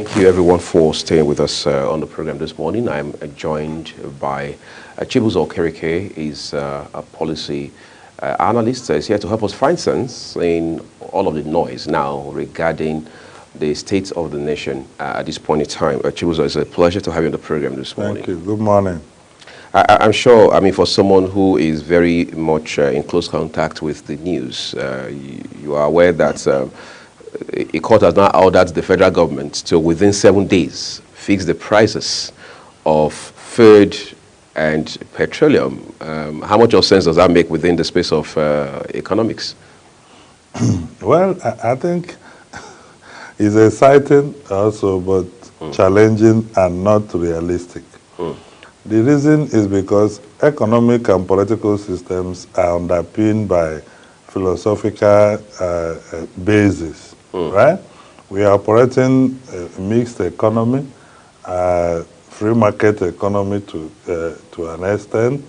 Thank you, everyone, for staying with us on the program this morning. I'm joined by Chibuzo Okereke. He's a policy analyst. He's here to help us find sense in all of the noise now regarding the state of the nation at this point in time. Chibuzo, it's a pleasure to have you on the program this morning. Thank you. Good morning. I'm sure, for someone who is very much in close contact with the news, you are aware that a court has now ordered the federal government to, within 7 days, fix the prices of food and petroleum. How much of sense does that make within the space of economics? Well, I think it's exciting also, but challenging and not realistic. The reason is because economic and political systems are underpinned by philosophical basis. Right? We are operating a mixed economy, free market economy to an extent,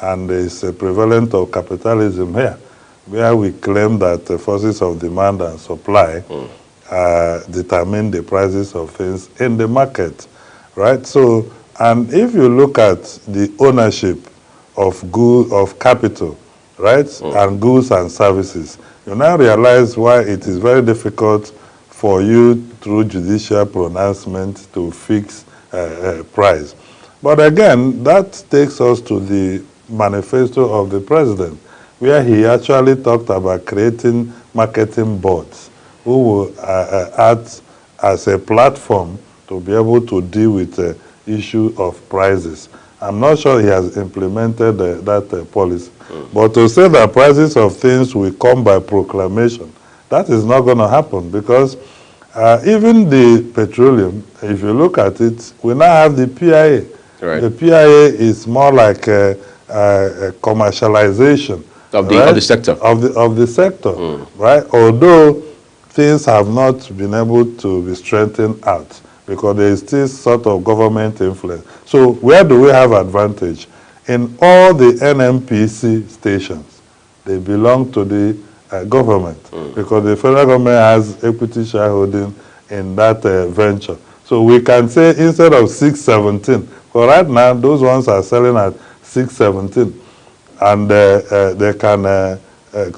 and there's a prevalence of capitalism here, where we claim that the forces of demand and supply determine the prices of things in the market, right? So, and if you look at the ownership of capital, right, and goods and services, you now realize why it is very difficult for you through judicial pronouncement to fix price. But again, that takes us to the manifesto of the president, where he actually talked about creating marketing boards who will act as a platform to be able to deal with the issue of prices. I'm not sure he has implemented that policy. But to say that prices of things will come by proclamation, that is not going to happen, because even the petroleum, if you look at it, we now have the PIA. Right. The PIA is more like a commercialization Of the sector. Of the sector, right? Although things have not been able to be strengthened out, because there is still sort of government influence. So where do we have advantage? In all the NMPC stations, they belong to the government, because the federal government has equity shareholding in that venture. So we can say instead of 617, but right now those ones are selling at 617, and they can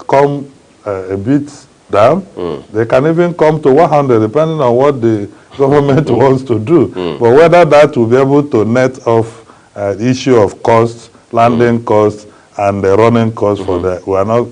come a bit down. They can even come to 100, depending on what the government wants to do. But whether that will be able to net off the issue of costs, landing costs, and the running costs for that, we are not,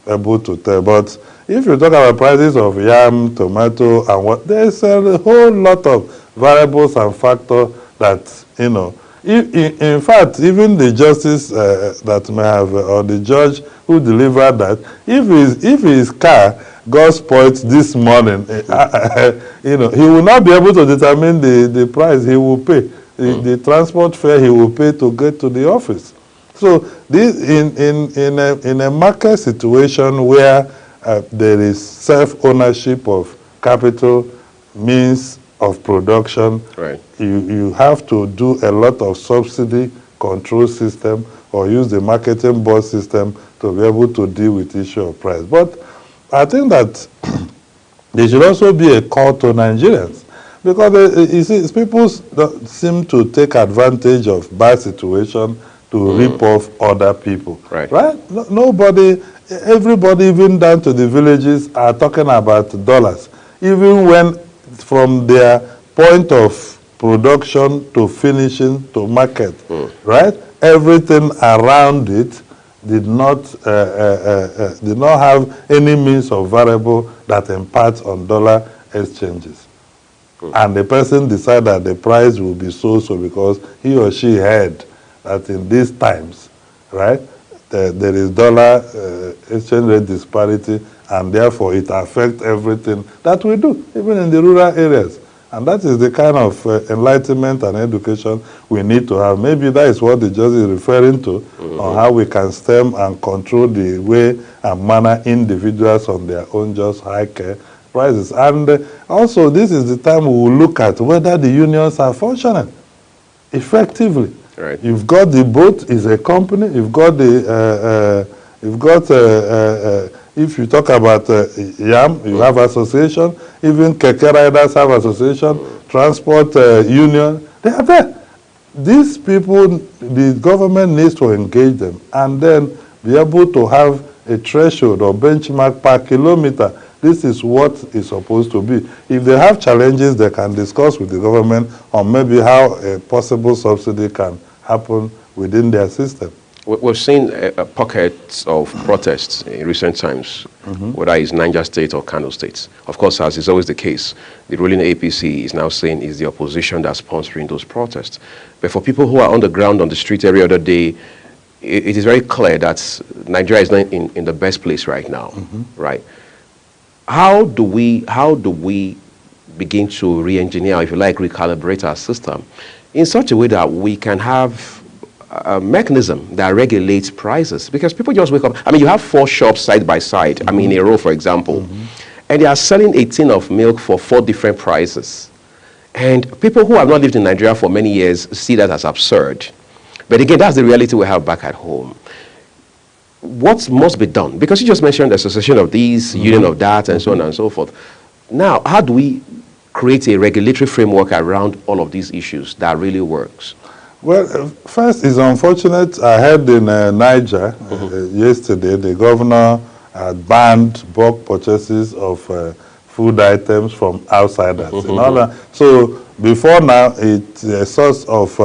able to tell. But if you talk about prices of yam, tomato, and what, there's a whole lot of variables and factors that, in fact, even the justice that may have, or the judge who delivered that, if his car got spoiled this morning, he will not be able to determine the price he will pay, the transport fare he will pay to get to the office. So this in a market situation where there is self-ownership of capital, means of production, right, you have to do a lot of subsidy control system or use the marketing board system to be able to deal with the issue of price. But I think that there should also be a call to Nigerians, because you see, people seem to take advantage of bad situation to rip off other people. Right. Nobody, everybody, even down to the villages, are talking about dollars, even when from their point of production to finishing to market, right? Everything around it did not have any means of variable that imparts on dollar exchanges. And the person decided that the price will be so because he or she heard that in these times, right, there is dollar exchange rate disparity, and therefore it affects everything that we do, even in the rural areas. And that is the kind of enlightenment and education we need to have. Maybe that is what the judge is referring to, on how we can stem and control the way and manner individuals on their own just hike prices. And also, this is the time we will look at whether the unions are functioning effectively. Right. You've got the boat is a company. You've got the If you talk about YAM, you have association. Even Keke riders have association. Transport union, they are there. These people, the government needs to engage them and then be able to have a threshold or benchmark per kilometer. This is what is supposed to be. If they have challenges, they can discuss with the government on maybe how a possible subsidy can happen within their system. We've seen pockets of protests in recent times, whether it's Niger State or Kano State. Of course, as is always the case, the ruling APC is now saying it's the opposition that's sponsoring those protests. But for people who are on the ground, on the street every other day, it is very clear that Nigeria is not in the best place right now, right? How do we begin to re-engineer, if you like, recalibrate our system in such a way that we can have a mechanism that regulates prices? Because people just wake up. I mean, you have 4 shops side by side, I mean, in a row, for example, and they are selling a tin of milk for 4 different prices. And people who have not lived in Nigeria for many years see that as absurd. But again, that's the reality we have back at home. What must be done? Because you just mentioned the association of these, union of that, and so on and so forth. Now, how do we create a regulatory framework around all of these issues that really works? Well, first, it's unfortunate. I heard in Niger yesterday, the governor had banned bulk purchases of food items from outsiders. So before now, it's a source of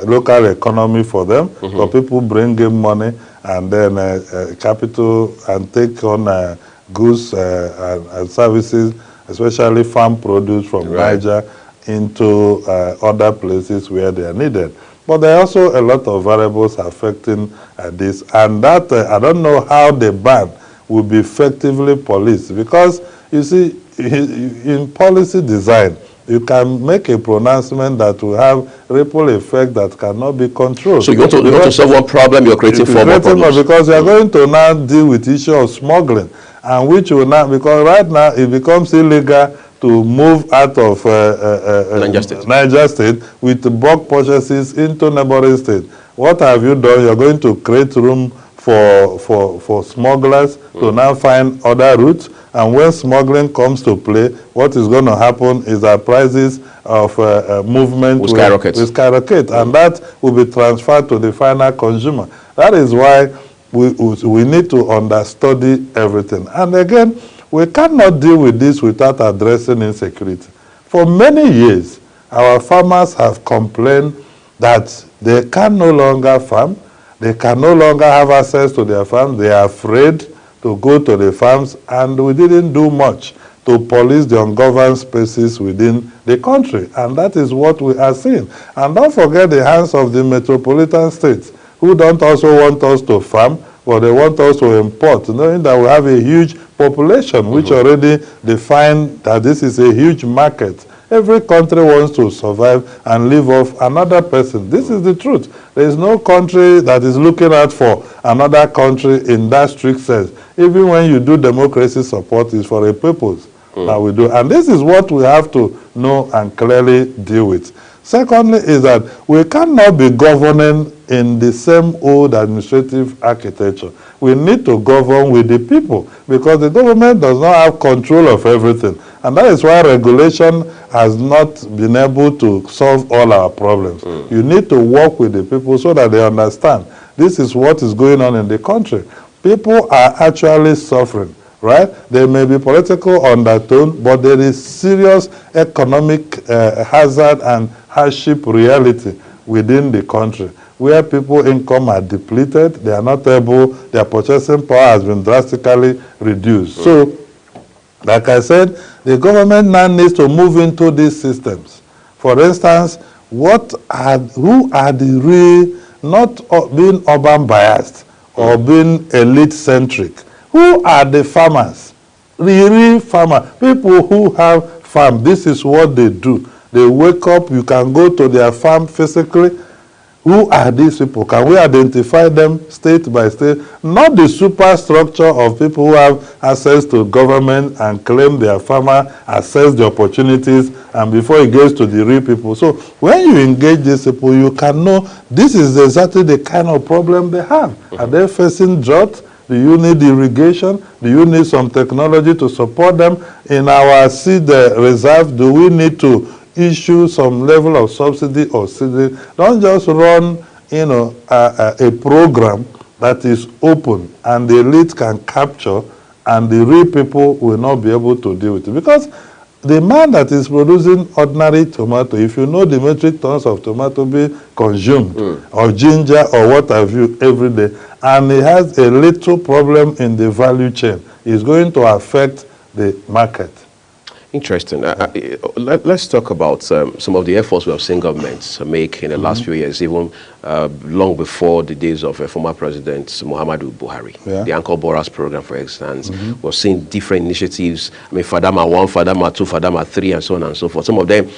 local economy for them. So people bring in money and then capital and take on goods and services, especially farm produce from Niger into other places where they are needed. But there are also a lot of variables affecting this, and that I don't know how the ban will be effectively policed, because you see, in policy design, you can make a pronouncement that will have ripple effect that cannot be controlled. So you want to solve one problem, you're creating 4 more problems. Because you're going to now deal with the issue of smuggling, and which will now, because right now it becomes illegal to move out of Niger State with bulk purchases into neighboring states. What have you done? You're going to create room for smugglers to now find other routes. And when smuggling comes to play, what is going to happen is that prices of movement will skyrocket, and that will be transferred to the final consumer. That is why we need to understudy everything. And again, we cannot deal with this without addressing insecurity. For many years, our farmers have complained that they can no longer farm, they can no longer have access to their farms, they are afraid to go to the farms, and we didn't do much to police the ungoverned spaces within the country. And that is what we are seeing. And don't forget the hands of the metropolitan states, who don't also want us to farm, but they want us to import, knowing that we have a huge population, which already define that this is a huge market. Every country wants to survive and live off another person. This is the truth. There is no country that is looking out for another country in that strict sense. Even when you do democracy support, is for a purpose that we do. And this is what we have to know and clearly deal with. Secondly is that we cannot be governing in the same old administrative architecture. We need to govern with the people, because the government does not have control of everything. And that is why regulation has not been able to solve all our problems. You need to work with the people so that they understand this is what is going on in the country. People are actually suffering, right? There may be political undertone, but there is serious economic hazard and hardship reality within the country, where people's income are depleted, they are not able, their purchasing power has been drastically reduced. So, like I said, the government now needs to move into these systems. For instance, who are the real, not being urban biased or being elite centric, who are the farmers, the real farmers, people who have farm. This is what they do. They wake up, you can go to their farm physically. Who are these people? Can we identify them state by state? Not the superstructure of people who have access to government and claim their farmer, access the opportunities, and before it gets to the real people. So when you engage these people, you can know this is exactly the kind of problem they have. Are they facing drought? Do you need irrigation? Do you need some technology to support them? In our seed reserve, do we need to issue some level of subsidy or seed? Don't just run, a program that is open and the elite can capture and the real people will not be able to deal with it. Because the man that is producing ordinary tomato, if you know the metric tons of tomato being consumed, or ginger or what have you every day, and he has a little problem in the value chain, it's going to affect the market. Interesting. Let's talk about some of the efforts we have seen governments make in the last few years, even long before the days of former President Muhammadu Buhari. Yeah. The Anchor Borers program, for instance. We're seeing different initiatives. I mean, Fadama 1, Fadama 2, Fadama 3, and so on and so forth. Some of them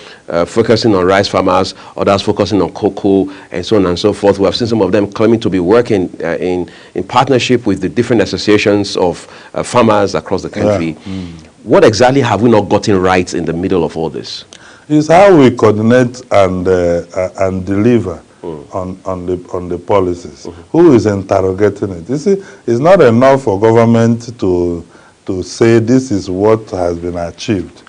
focusing on rice farmers, others focusing on cocoa, and so on and so forth. We have seen some of them claiming to be working in partnership with the different associations of farmers across the country. Yeah. What exactly have we not gotten right in the middle of all this? It's how we coordinate and deliver on the policies. Who is interrogating it? You see, it's not enough for government to say this is what has been achieved.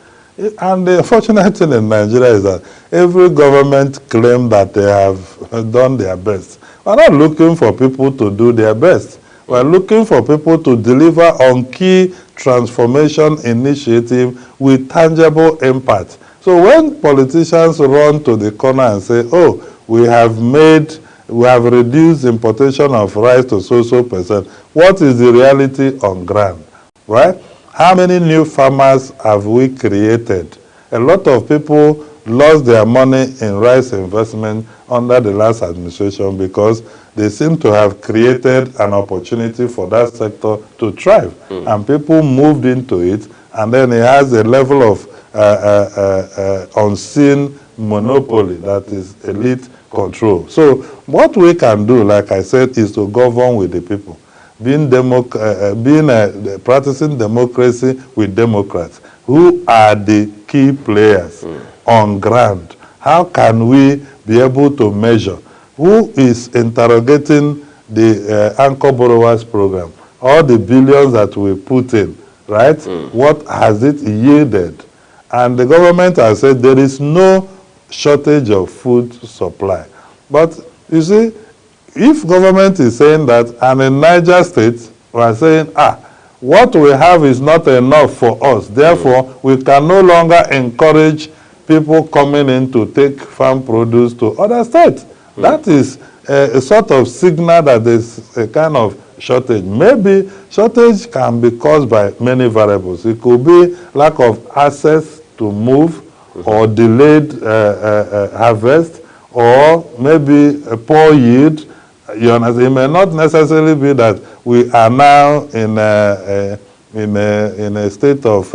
And the unfortunate thing in Nigeria is that every government claims that they have done their best. We're not looking for people to do their best. We're looking for people to deliver on key transformation initiative with tangible impact. So when politicians run to the corner and say, oh, we have reduced importation of rice to so percent, what is the reality on ground, right? How many new farmers have we created? A lot of people lost their money in rice investment under the last administration because they seem to have created an opportunity for that sector to thrive. And people moved into it, and then it has a level of unseen monopoly that is elite control. So what we can do, like I said, is to govern with the people. Practicing democracy with Democrats. Who are the key players on ground? How can we be able to measure? Who is interrogating the Anchor Borrowers program? All the billions that we put in, right? What has it yielded? And the government has said there is no shortage of food supply. But you see, if government is saying that, and in Niger State, we are saying, what we have is not enough for us. Therefore, we can no longer encourage people coming in to take farm produce to other states. That is a sort of signal that there's a kind of shortage. Maybe shortage can be caused by many variables. It could be lack of access to move, or delayed harvest, or maybe a poor yield. You understand? It may not necessarily be that we are now in a state of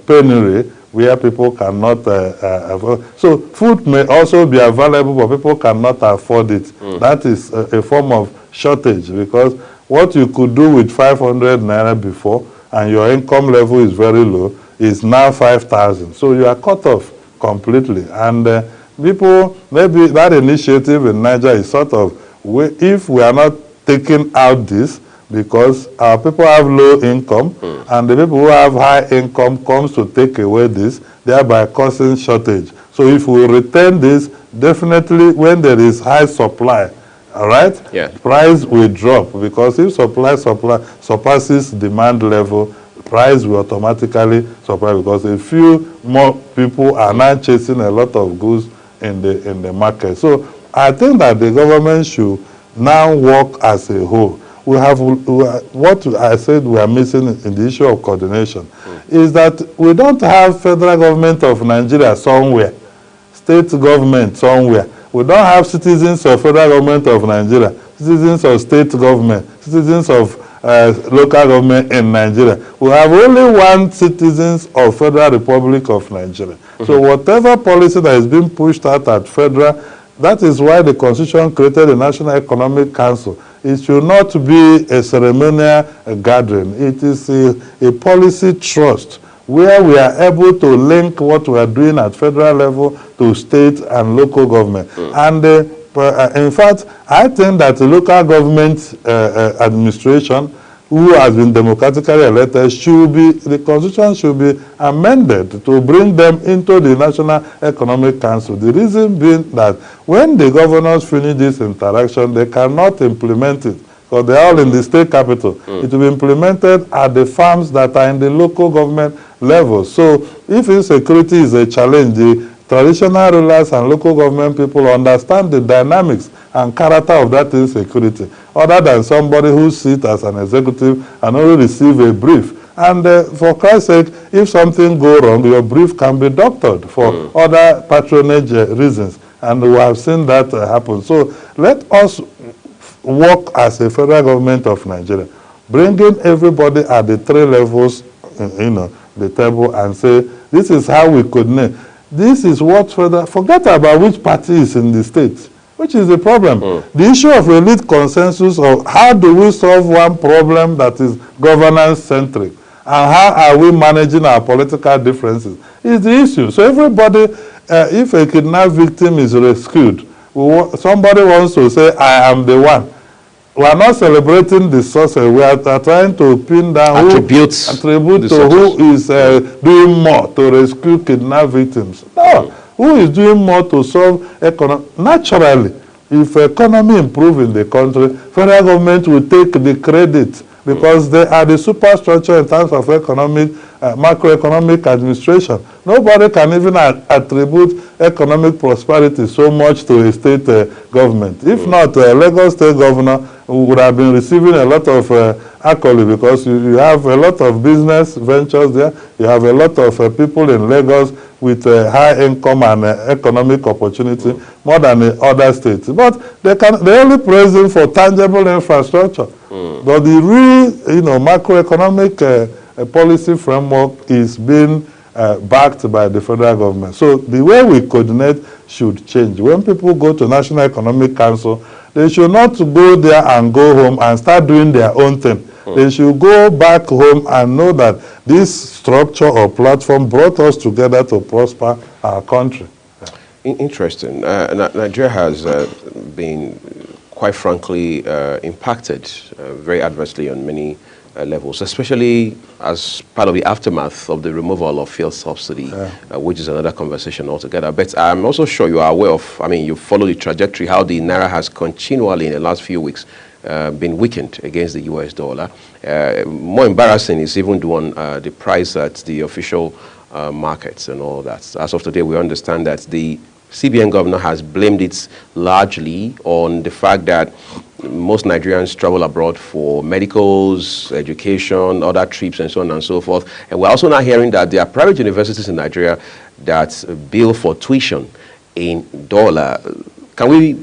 penury, where people cannot afford. So food may also be available, but people cannot afford it. That is a form of shortage, because what you could do with 500 naira before, and your income level is very low, is now 5,000. So you are cut off completely. And people, maybe that initiative in Niger is sort of, if we are not taking out this, because our people have low income, and the people who have high income comes to take away this, thereby causing shortage. So if we retain this, definitely when there is high supply, all right, price will drop, because if supply surpasses demand level, price will automatically supply, because a few more people are now chasing a lot of goods in the market. So I think that the government should now work as a whole. What I said we are missing in the issue of coordination is that we don't have federal government of Nigeria somewhere, state government somewhere. We don't have citizens of federal government of Nigeria, citizens of state government, citizens of local government in Nigeria. We have only one citizens of Federal Republic of Nigeria. So whatever policy that is being pushed out at federal, that is why the Constitution created the National Economic Council. It should not be a ceremonial gathering. It is a policy trust where we are able to link what we are doing at federal level to state and local government. And in fact, I think that the local government administration who has been democratically elected, the constitution should be amended to bring them into the National Economic Council. The reason being that when the governors finish this interaction, they cannot implement it because they are all in the state capital. It will be implemented at the farms that are in the local government level. So if insecurity is a challenge, the traditional rulers and local government people understand the dynamics and character of that insecurity, other than somebody who sits as an executive and only receive a brief. And for Christ's sake, if something goes wrong, your brief can be doctored for other patronage reasons. And we have seen that happen. So let us work as a federal government of Nigeria, bringing everybody at the three levels, the table, and say, this is how we could name. This is what forget about which party is in the state, which is the problem. The issue of elite consensus of how do we solve one problem that is governance-centric and how are we managing our political differences is the issue. So everybody, if a kidnapped victim is rescued, somebody wants to say, I am the one. We are not celebrating the success. We are trying to pin down attribute to who is doing more to rescue kidnapped victims. No, who is doing more to solve economy? Naturally, if economy improves in the country, federal government will take the credit because they are the superstructure in terms of economic, macroeconomic administration. Nobody can even attribute economic prosperity so much to a state government. If not, Lagos State Governor would have been receiving a lot of accolades because you have a lot of business ventures there. You have a lot of people in Lagos with high income and economic opportunity more than the other states. But they only praise him for tangible infrastructure. But the real, macroeconomic policy framework is being backed by the federal government. So the way we coordinate should change. When people go to National Economic Council, they should not go there and go home and start doing their own thing. They should go back home and know that this structure or platform brought us together to prosper our country. Interesting. Nigeria has been, quite frankly, impacted very adversely on many levels, especially as part of the aftermath of the removal of fuel subsidy, which is another conversation altogether. But I'm also sure you are aware of, you follow the trajectory, how the Naira has continually in the last few weeks been weakened against the US dollar. More embarrassing is even the price at the official markets and all that. As of today, we understand that the CBN governor has blamed it largely on the fact that most Nigerians travel abroad for medicals, education, other trips, and so on and so forth. And we're also now hearing that there are private universities in Nigeria that bill for tuition in dollar. Are those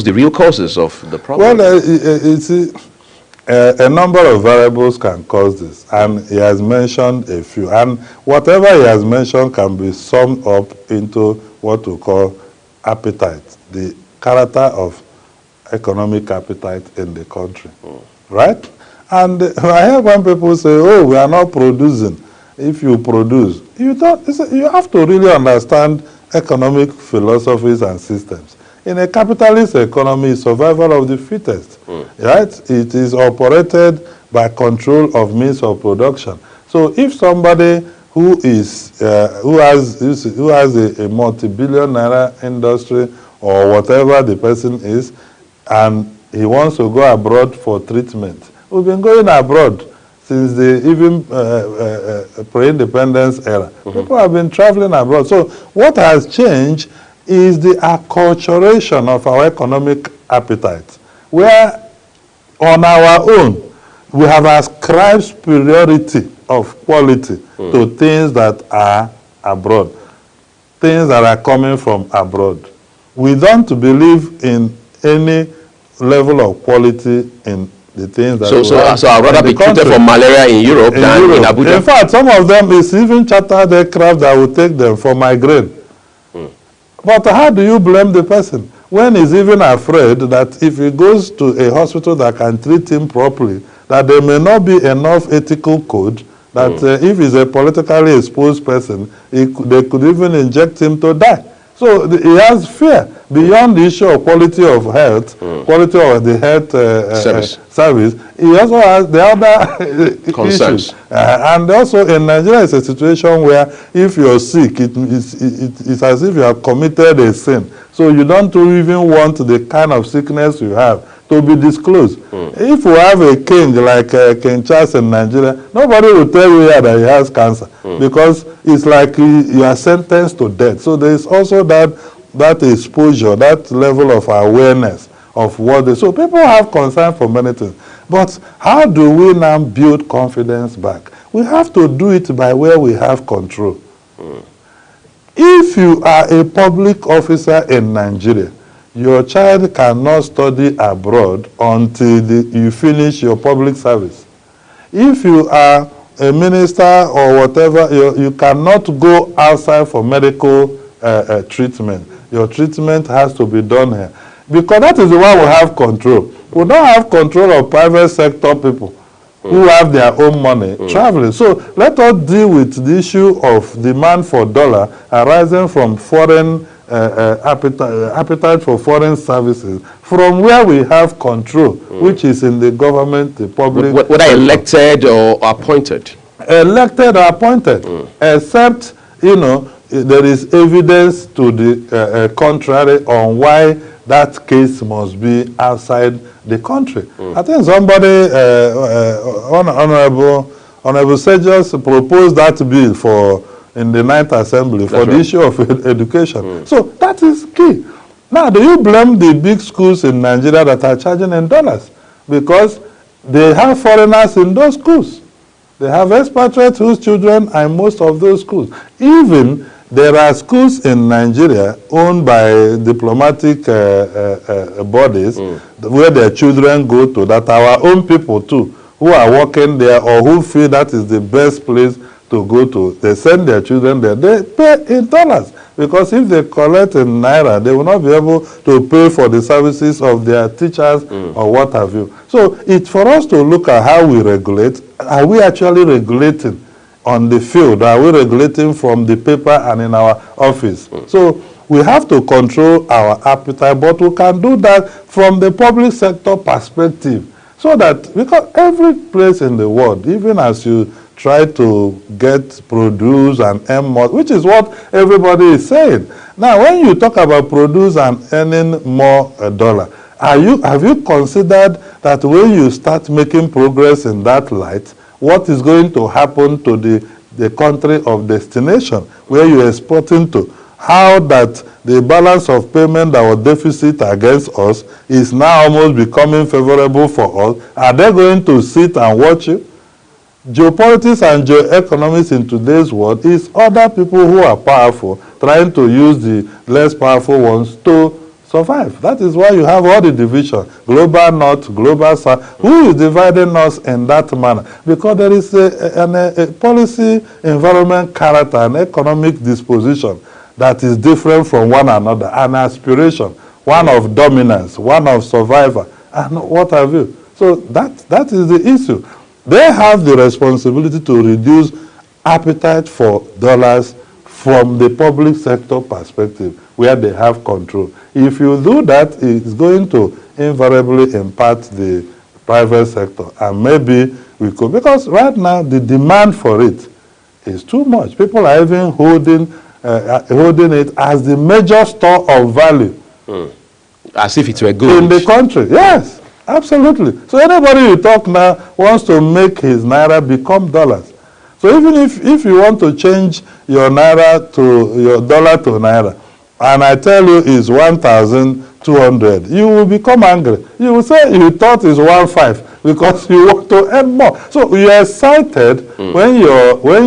the real causes of the problem? Well, a number of variables can cause this, and he has mentioned a few. And whatever he has mentioned can be summed up into what we call appetite, the character of economic appetite in the country, right? And I hear when people say, oh, we are not producing. If you produce, you have to really understand economic philosophies and systems. In a capitalist economy, survival of the fittest, right? It is operated by control of means of production. So if somebody who has a multi-billion naira industry or whatever the person is, and he wants to go abroad for treatment, we've been going abroad since the pre-independence era. People have been traveling abroad. So what has changed is the acculturation of our economic appetite, where on our own we have ascribed superiority of quality to things that are abroad, things that are coming from abroad. We don't believe in any level of quality in the things that so I'd rather be treated for malaria in Europe than in Abuja. In fact, some of them is even chartered aircraft that will take them for migraine. But how do you blame the person when he's even afraid that if he goes to a hospital that can treat him properly, that there may not be enough ethical code, that if he's a politically exposed person, they could even inject him to die. So he has fear beyond the issue of quality of health, quality of the health service. He also has the other concerns. issues. And also in Nigeria, it's a situation where if you're sick, it's as if you have committed a sin. So you don't even want the kind of sickness you have to be disclosed. If you have a king like King Charles in Nigeria, nobody will tell you that he has cancer because it's like you are sentenced to death. So there is also that exposure, that level of awareness of what they... So people have concern for many things. But how do we now build confidence back? We have to do it by where we have control. If you are a public officer in Nigeria, your child cannot study abroad until you finish your public service. If you are a minister or whatever, you cannot go outside for medical treatment. Your treatment has to be done here. Because that is the one we have control. We don't have control of private sector people who have their own money traveling. So let us deal with the issue of demand for dollar arising from foreign appetite for foreign services, from where we have control, which is in the government, the public. Whether elected or appointed? Elected or appointed, except, you know, there is evidence to the contrary on why that case must be outside the country. I think somebody, Honorable Sedgwick, proposed that bill in the 9th Assembly for the issue of education. So that is key. Now, do you blame the big schools in Nigeria that are charging in dollars? Because they have foreigners in those schools. They have expatriates whose children are in most of those schools. Even there are schools in Nigeria owned by diplomatic bodies where their children go to, that our own people too, who are working there or who feel that is the best place to go to, they send their children there. They pay in dollars, because if they collect in naira, they will not be able to pay for the services of their teachers or what have you. So it's for us to look at how we regulate. Are we actually regulating on the field? Are we regulating from the paper and in our office? So we have to control our appetite, but we can do that from the public sector perspective. So that, because every place in the world, even as you try to get produce and earn more, which is what everybody is saying. Now, when you talk about produce and earning more dollar, have you considered that when you start making progress in that light, what is going to happen to the country of destination where you're exporting to? How that the balance of payment that was deficit against us is now almost becoming favorable for us. Are they going to sit and watch you? Geopolitics and geoeconomics in today's world is other people who are powerful trying to use the less powerful ones to survive. That is why you have all the division, global north, global south. Who is dividing us in that manner? Because there is a policy, environment, character, and economic disposition that is different from one another, an aspiration, one of dominance, one of survival, and what have you. So that is the issue. They have the responsibility to reduce appetite for dollars from the public sector perspective, where they have control. If you do that, it's going to invariably impact the private sector. And maybe we could, because right now the demand for it is too much. People are even holding it as the major store of value. As if it were good. In the country, yes. Absolutely. So anybody you talk now wants to make his naira become dollars. So even if you want to change your naira to your dollar to naira, and I tell you it's 1,200, you will become angry. You will say you thought it's 1,500 because you want to earn more. So you are excited when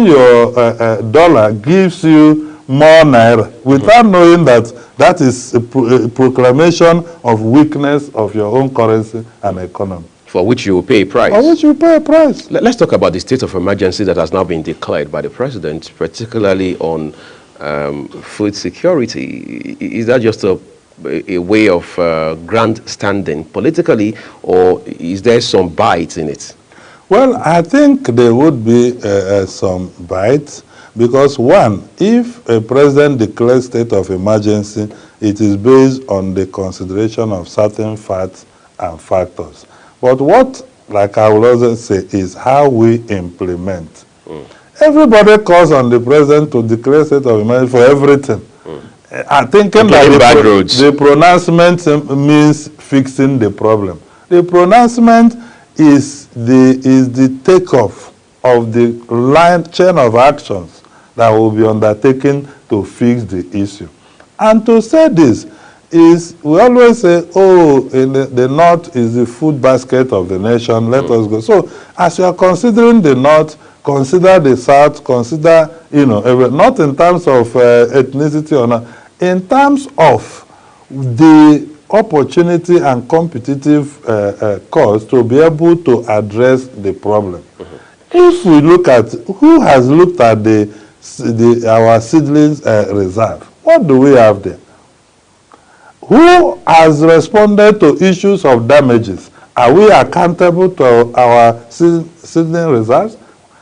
your dollar gives you more naira, without knowing that that is a proclamation of weakness of your own currency and economy. For which you will pay a price. For which you pay a price. Let's talk about the state of emergency that has now been declared by the president, particularly on food security. Is that just a way of grandstanding politically, or is there some bite in it? Well, I think there would be some bites, Because one, if a president declares state of emergency, it is based on the consideration of certain facts and factors. But what, like I will also say, is how we implement. Everybody calls on the president to declare state of emergency for everything. I'm thinking that the pronouncement means fixing the problem. The pronouncement is the takeoff of the chain of actions that will be undertaken to fix the issue. And to say this is, we always say, oh, in the North is the food basket of the nation, let us go. So as you are considering the North, consider the South, consider, not in terms of ethnicity or not, in terms of the opportunity and competitive cost to be able to address the problem. If we look at, who has looked at our seedlings reserve, what do we have there? Who has responded to issues of damages? Are we accountable to our seedling reserves?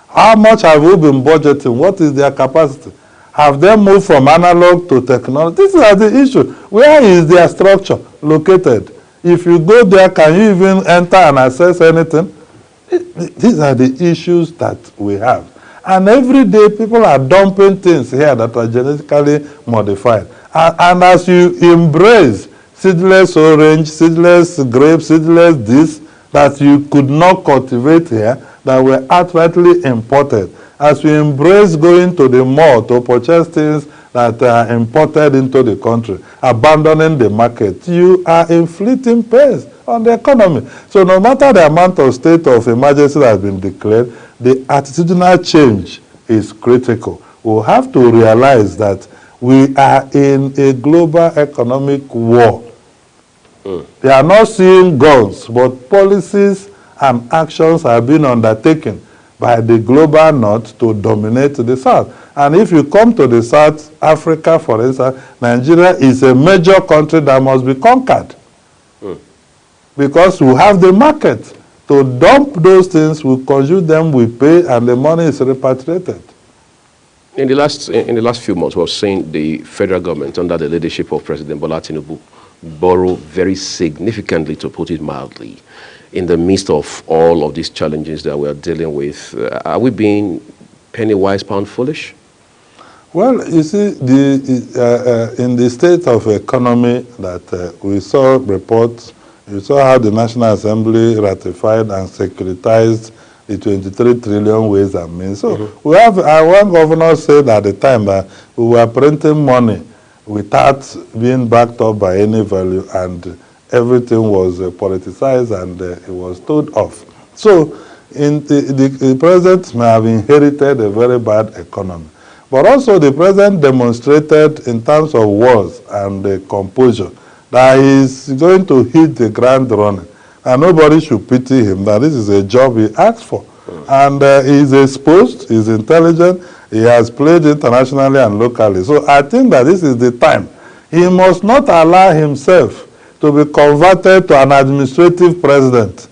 How much have we been budgeting? What is their capacity? Have they moved from analog to technology? These are the issues. Where is their structure located? If you go there, can you even enter and access anything? These are the issues that we have. And every day people are dumping things here that are genetically modified. And as you embrace seedless orange, seedless grape, seedless this, that you could not cultivate here, that were outrightly imported. As we embrace going to the mall to purchase things that are imported into the country, abandoning the market, you are inflicting pains on the economy. So no matter the amount of state of emergency that has been declared, the attitudinal change is critical. We'll have to realize that we are in a global economic war. They are not seeing guns, but policies and actions are being undertaken by the global North to dominate the South. And if you come to the South Africa, for instance, Nigeria is a major country that must be conquered. Because we have the market. To dump those things, we consume them, we pay, and the money is repatriated. In the last few months, we've seen the federal government, under the leadership of President Bola Tinubu, borrow very significantly, to put it mildly, in the midst of all of these challenges that we're dealing with. Are we being penny wise, pound foolish? Well, you see, in the state of economy that we saw reports, you saw how the National Assembly ratified and securitized the 23 trillion ways and means. So we have, one governor said at the time that we were printing money without being backed up by any value, and everything was politicized, and it was told off. So the president may have inherited a very bad economy. But also the president demonstrated in terms of words and composure that he is going to hit the ground running. And nobody should pity him, that this is a job he asked for. And he's exposed, he's intelligent, he has played internationally and locally. So I think that this is the time. He must not allow himself to be converted to an administrative president.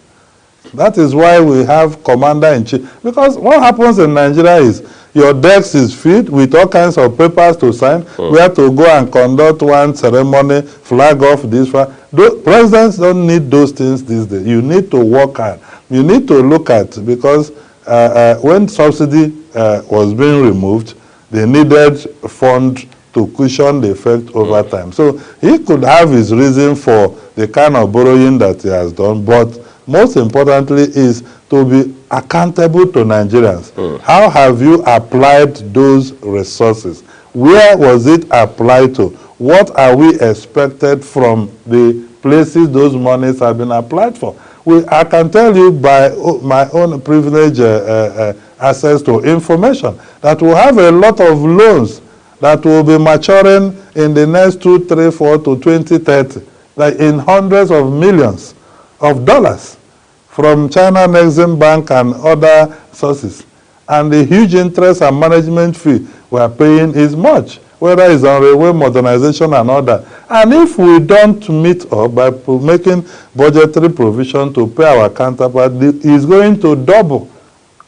That is why we have commander-in-chief. Because what happens in Nigeria is your desk is filled with all kinds of papers to sign. We have to go and conduct one ceremony, flag off this. Presidents don't need those things these days. You need to work hard. You need to look at, because when subsidy was being removed, they needed fund to cushion the effect over time. So he could have his reason for the kind of borrowing that he has done, but most importantly is to be accountable to Nigerians. How have you applied those resources? Where was it applied to? What are we expected from the places those monies have been applied for? I can tell you by my own privilege access to information that we have a lot of loans that will be maturing in the next 2, 3, 4 to 2030, like in hundreds of millions of dollars from China Exim Bank and other sources. And the huge interest and management fee we are paying is much, whether it's on railway modernization and all that. And if we don't meet up by making budgetary provision to pay our counterpart, it's going to double.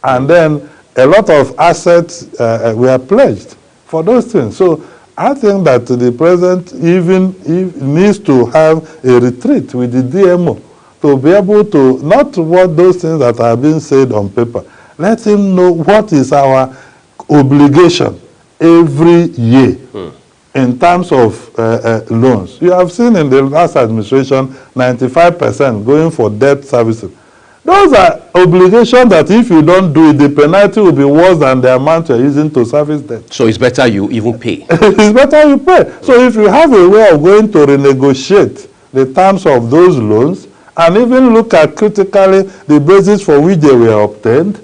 And then a lot of assets were pledged for those things. So I think that the president even needs to have a retreat with the DMO to be able to, not what those things that are being said on paper, let him know what is our obligation every year in terms of loans. You have seen in the last administration 95% going for debt servicing. Those are obligations that if you don't do it, the penalty will be worse than the amount you're using to service debt. So it's better you even pay. It's better you pay. So if you have a way of going to renegotiate the terms of those loans and even look at critically the basis for which they were obtained,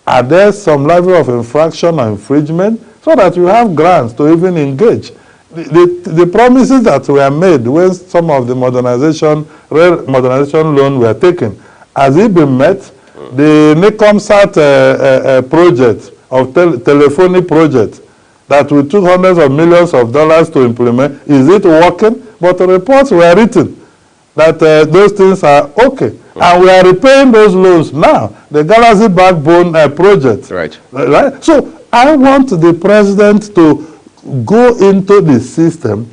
are there some level of infraction or infringement, so that you have grounds to even engage. The promises that were made when some of the modernization loan were taken, has it been met? The NICOMSAT project of telephony project that we took hundreds of millions of dollars to implement, is it working? But the reports were written that those things are okay. And we are repaying those loans now. The Galaxy Backbone project. Right. So I want the president to go into the system.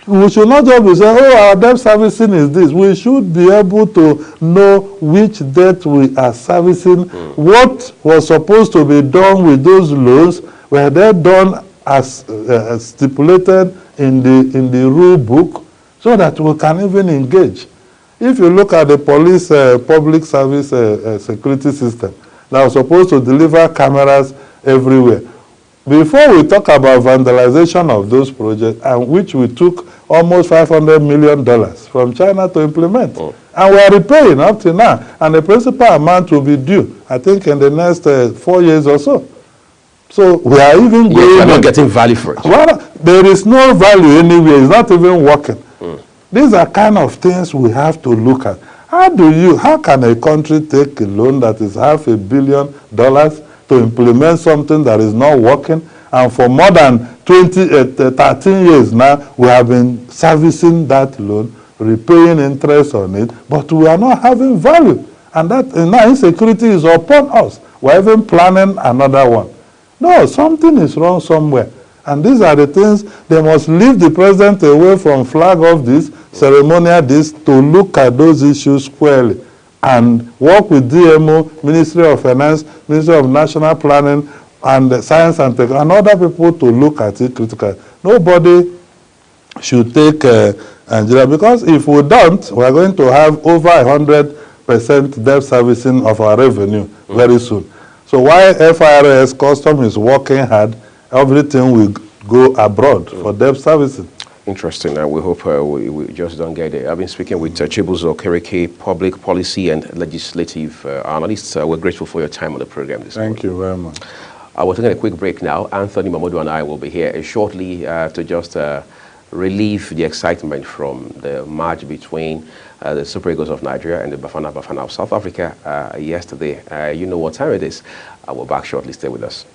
We should not just be saying, oh, our debt servicing is this. We should be able to know which debt we are servicing, what was supposed to be done with those loans, were they done as stipulated in the rule book, so that we can even engage. If you look at the police public service security system that was supposed to deliver cameras everywhere, before we talk about vandalization of those projects, and which we took almost $500 million from China to implement, and we are repaying up to now, and the principal amount will be due, I think, in the next 4 years or so. So we are even going. We are not getting value for it. Well, there is no value anywhere. It's not even working. These are kind of things we have to look at. How can a country take a loan that is $500 million to implement something that is not working? And for more than 13 years now, we have been servicing that loan, repaying interest on it, but we are not having value. And that now insecurity is upon us. We're even planning another one. No, something is wrong somewhere. And these are the things, they must leave the president away from flag of this, ceremonial this, to look at those issues squarely and work with DMO, Ministry of Finance, Ministry of National Planning, and Science and Tech, and other people to look at it critically. Nobody should take Nigeria, because if we don't, we're going to have over 100% debt servicing of our revenue very soon. So while FIRS Custom is working hard, everything will go abroad for debt servicing. Interesting, and we hope we just don't get it. I've been speaking with Chibuzo Okereke, public policy and legislative analyst. We're grateful for your time on the program this morning. Thank you very much. We're taking a quick break now. Anthony Mamodu and I will be here shortly to just relieve the excitement from the match between the Super Eagles of Nigeria and the Bafana of South Africa yesterday. You know what time it is. We're back shortly. Stay with us.